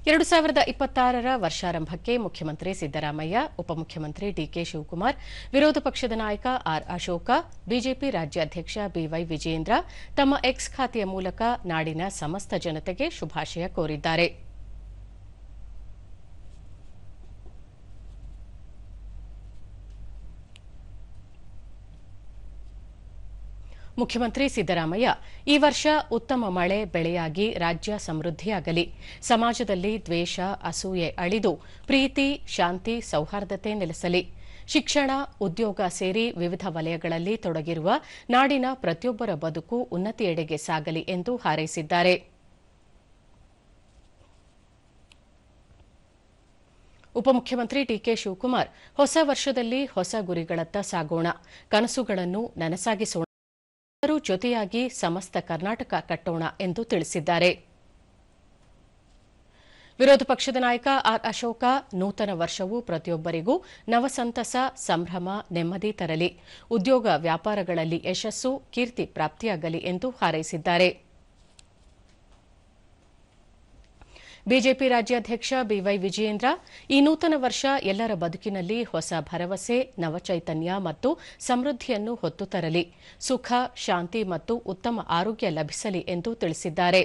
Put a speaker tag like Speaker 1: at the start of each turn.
Speaker 1: 2026ರ ವರ್ಷಾರಂಭಕ್ಕೆ ಮುಖ್ಯಮಂತ್ರಿ ಸಿದ್ದರಾಮಯ್ಯ, ಉಪಮುಖ್ಯಮಂತ್ರಿ ಡಿಕೆ ಶಿವಕುಮಾರ್, ವಿರೋಧ ಪಕ್ಷದ ನಾಯಕ ಆರ್ ಅಶೋಕ, ಬಿಜೆಪಿ ರಾಜ್ಯಾಧ್ಯಕ್ಷ ಬಿವೈ ವಿಜಯೇಂದ್ರ ತಮ್ಮ ಎಕ್ಸ್ ಖಾತೆಯ ಮೂಲಕ ನಾಡಿನ ಸಮಸ್ತ ಜನತೆಗೆ ಶುಭಾಶಯ ಕೋರಿದ್ದಾರೆ. ಮುಖ್ಯಮಂತ್ರಿ ಸಿದ್ದರಾಮಯ್ಯ, ಈ ವರ್ಷ ಉತ್ತಮ ಮಳೆ ಬೆಳೆಯಾಗಿ ರಾಜ್ಯ ಸಮೃದ್ಧಿಯಾಗಲಿ, ಸಮಾಜದಲ್ಲಿ ದ್ವೇಷ, ಅಸೂಯೆ ಅಳಿದು ಪ್ರೀತಿ, ಶಾಂತಿ, ಸೌಹಾರ್ದತೆ ನೆಲೆಸಲಿ, ಶಿಕ್ಷಣ, ಉದ್ಯೋಗ ಸೇರಿ ವಿವಿಧ ವಲಯಗಳಲ್ಲಿ ತೊಡಗಿರುವ ನಾಡಿನ ಪ್ರತಿಯೊಬ್ಬರ ಬದುಕು ಉನ್ನತಿಯೆಡೆಗೆ ಸಾಗಲಿ ಎಂದು ಹಾರೈಸಿದ್ದಾರೆ. ಉಪಮುಖ್ಯಮಂತ್ರಿ ಡಿಕೆ ಶಿವಕುಮಾರ್, ಹೊಸ ವರ್ಷದಲ್ಲಿ ಹೊಸ ಗುರಿಗಳತ್ತ ಸಾಗೋಣ, ಕನಸುಗಳನ್ನು ನನಸಾಗಿಸೋಣ, ಎಲ್ಲರೂ ಜೊತೆಯಾಗಿ ಸಮಸ್ತ ಕರ್ನಾಟಕ ಕಟ್ಟೋಣ ಎಂದು ತಿಳಿಸಿದ್ದಾರೆ. ವಿರೋಧ ಪಕ್ಷದ ನಾಯಕ ಆರ್ ಅಶೋಕ, ನೂತನ ವರ್ಷವು ಪ್ರತಿಯೊಬ್ಬರಿಗೂ ನವಸಂತಸ, ಸಂಭ್ರಮ, ನೆಮ್ಮದಿ ತರಲಿ, ಉದ್ಯೋಗ ವ್ಯಾಪಾರಗಳಲ್ಲಿ ಯಶಸ್ಸು, ಕೀರ್ತಿ ಪ್ರಾಪ್ತಿಯಾಗಲಿ ಎಂದು ಹಾರೈಸಿದ್ದಾರೆ. ಬಿಜೆಪಿ ರಾಜ್ಯಾಧ್ಯಕ್ಷ ಬಿವೈ ವಿಜಯೇಂದ್ರ, ಈ ನೂತನ ವರ್ಷ ಎಲ್ಲರ ಬದುಕಿನಲ್ಲಿ ಹೊಸ ಭರವಸೆ, ನವಚೈತನ್ಯ ಮತ್ತು ಸಮೃದ್ಧಿಯನ್ನು ಹೊತ್ತು ತರಲಿ, ಸುಖ, ಶಾಂತಿ ಮತ್ತು ಉತ್ತಮ ಆರೋಗ್ಯ ಲಭಿಸಲಿ ಎಂದು ತಿಳಿಸಿದ್ದಾರೆ.